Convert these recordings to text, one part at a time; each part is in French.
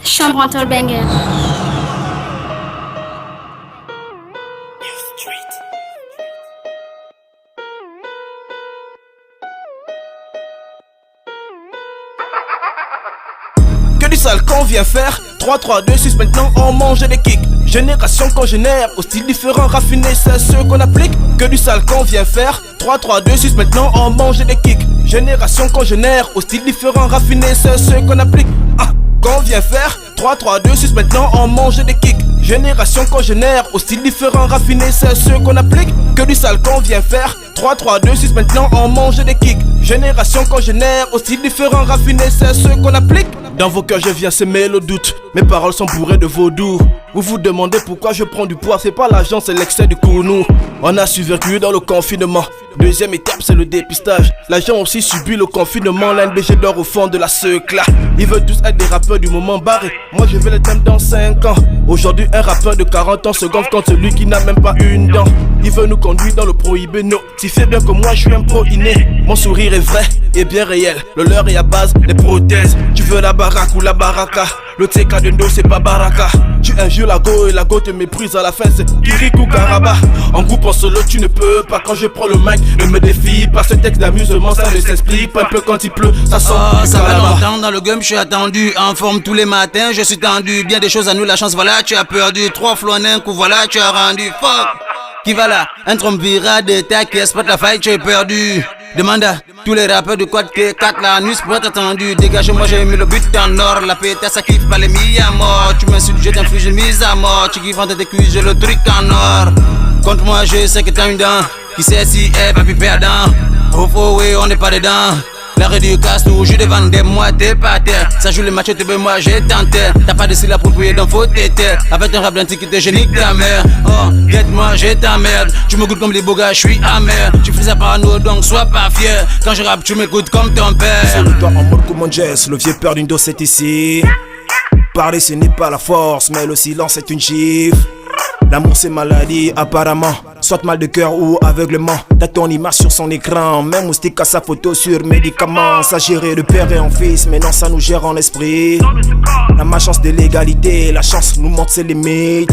Chambre entre banger. Que du sale qu'on vient faire. 3, 3, 2, 6, maintenant on mange des kicks. Génération congénère, au style différent, raffiné, c'est ce qu'on applique. Que du sale qu'on vient faire. 3, 3, 2, 6, maintenant on mange des kicks. Génération congénère, au style différent, raffiné, c'est ce qu'on applique. Ah, qu'on vient faire. 3, 3, 2, 6, maintenant on mange des kicks. Génération congénère, au style différent, raffiné, c'est ce qu'on applique. Que du sale qu'on vient faire. 3, 3, 2, 6, maintenant on mange des kicks. Génération congénère, au style différent, raffiné, c'est ce qu'on applique. Dans vos cœurs je viens semer le doute. Mes paroles sont bourrées de vaudou. Vous vous demandez pourquoi je prends du poids. C'est pas l'argent, c'est l'excès du cournou. On a survécu dans le confinement. Deuxième étape, c'est le dépistage. L'agent aussi subit le confinement. L'NBG dort au fond de la secla. Ils veulent tous être des rappeurs du moment barré. Moi je vais les thèmes dans 5 ans. Aujourd'hui un rappeur de 40 ans se gonfle contre celui qui n'a même pas une dent. Il veut nous conduire dans le prohibé. Non, tu fais bien que moi je suis un pro inné. Mon sourire est vrai et bien réel. Le leur est à base des prothèses. Tu veux la baraque ou la baraka. Le TK de dos c'est pas baraka. Tu injures la go et la go te méprise. À la fin c'est Kirikou Karaba. En groupe en solo tu ne peux pas. Quand je prends le mic ne me défie pas. Ce texte d'amusement ça ne s'explique pas. Un peu quand il pleut ça sent ça va longtemps dans le game je suis attendu. En forme tous les matins je suis tendu. Bien des choses à nous la chance voilà tu as perdu. 3 flots en un coup voilà tu as rendu. Fuck. Qui va là? Un triumvirat de ta qui espère la fight tu es perdu. Demande à tous les rappeurs de quad K4 la nuit c'est pas attendu. Dégage-moi j'ai mis le but en or. La pétasse ça kiffe pas les mis à mort. Tu m'insultes je t'inflige une mise à mort. Tu kiffes en tête cuisses j'ai le truc en or. Contre moi je sais que t'as une dent. Qui sait si elle va plus perdant. Au faux oui on n'est pas dedans. L'arrêt du casse tout, je devant des moi t'es pas terre. Ça joue les matchs tu veux moi j'ai tenté. T'as pas de style approprié donc faut t'éter. Avec un rap d'antiquité je nique ta mère. Oh, guette-moi j'ai ta merde. Tu me goûtes comme les beaux gars, je suis amer. Tu fais ça parano donc sois pas fier. Quand je rappe tu m'écoutes comme ton père. C'est le doigt en mode comme Jess. Le vieux père d'une dose c'est ici. Parler ce n'est pas la force, mais le silence est une gifle. L'amour c'est maladie apparemment. Soit mal de cœur ou aveuglement. T'as ton image sur son écran. Même moustique à sa photo sur médicaments. Ça gérer de père et en fils. Mais non ça nous gère en esprit. La malchance de l'égalité. La chance nous montre ses limites.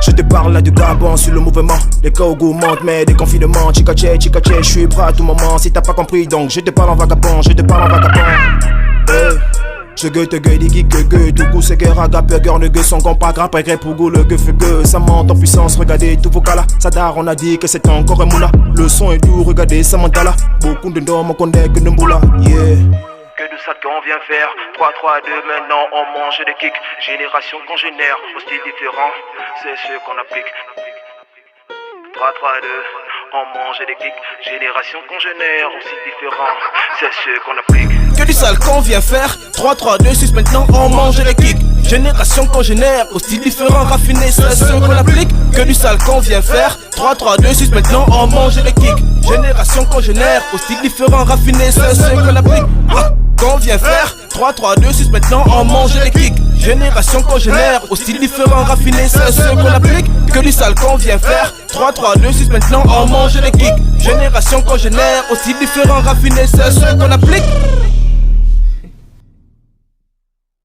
Je te parle là du Gabon sur le mouvement. Les cas augmentent mais des confinements. Chikache, je suis prêt à tout moment. Si t'as pas compris donc je te parle en vagabond. Je te parle en vagabond. Hey. Je gueule, te gueule, dit que gueule. Tout coup, c'est guerre, agape, gueule, ne gueule, son compas, grappe, gré, pour goût, le gueule, feu, gueule. Ça monte en puissance, regardez tout vos cas là. Sadar, on a dit que c'est encore un moula. Le son est doux, regardez, ça monte là. Beaucoup de normes, on connaît que de moula, yeah. Que de ça qu'on vient faire. 3, 3, 2, maintenant on mange des kicks. Génération congénère, au style différent, c'est ce qu'on applique. 3, 3, 2, on mange des kicks. Génération congénère, au style différent, c'est ce qu'on applique. Que du sale qu'on vient faire. 3, 3, 2, 6, maintenant on mange les kicks. Génération congénère, au style différent, raffiné, c'est ce qu'on applique. Que du sale qu'on vient faire. 3, 3, 2, 6, maintenant on mange les kicks. Génération congénère, au style différent, raffiné, c'est ce qu'on applique. Ah, qu'on vient faire. 3, 3, 2, 6, maintenant on mange les kicks. Génération congénère, au style différent, raffiné, c'est ce qu'on applique. Que du sale qu'on vient faire. 3, 3, 2, 6, maintenant on mange les kicks. Génération congénère, au style différent, raffiné, c'est ce qu'on applique.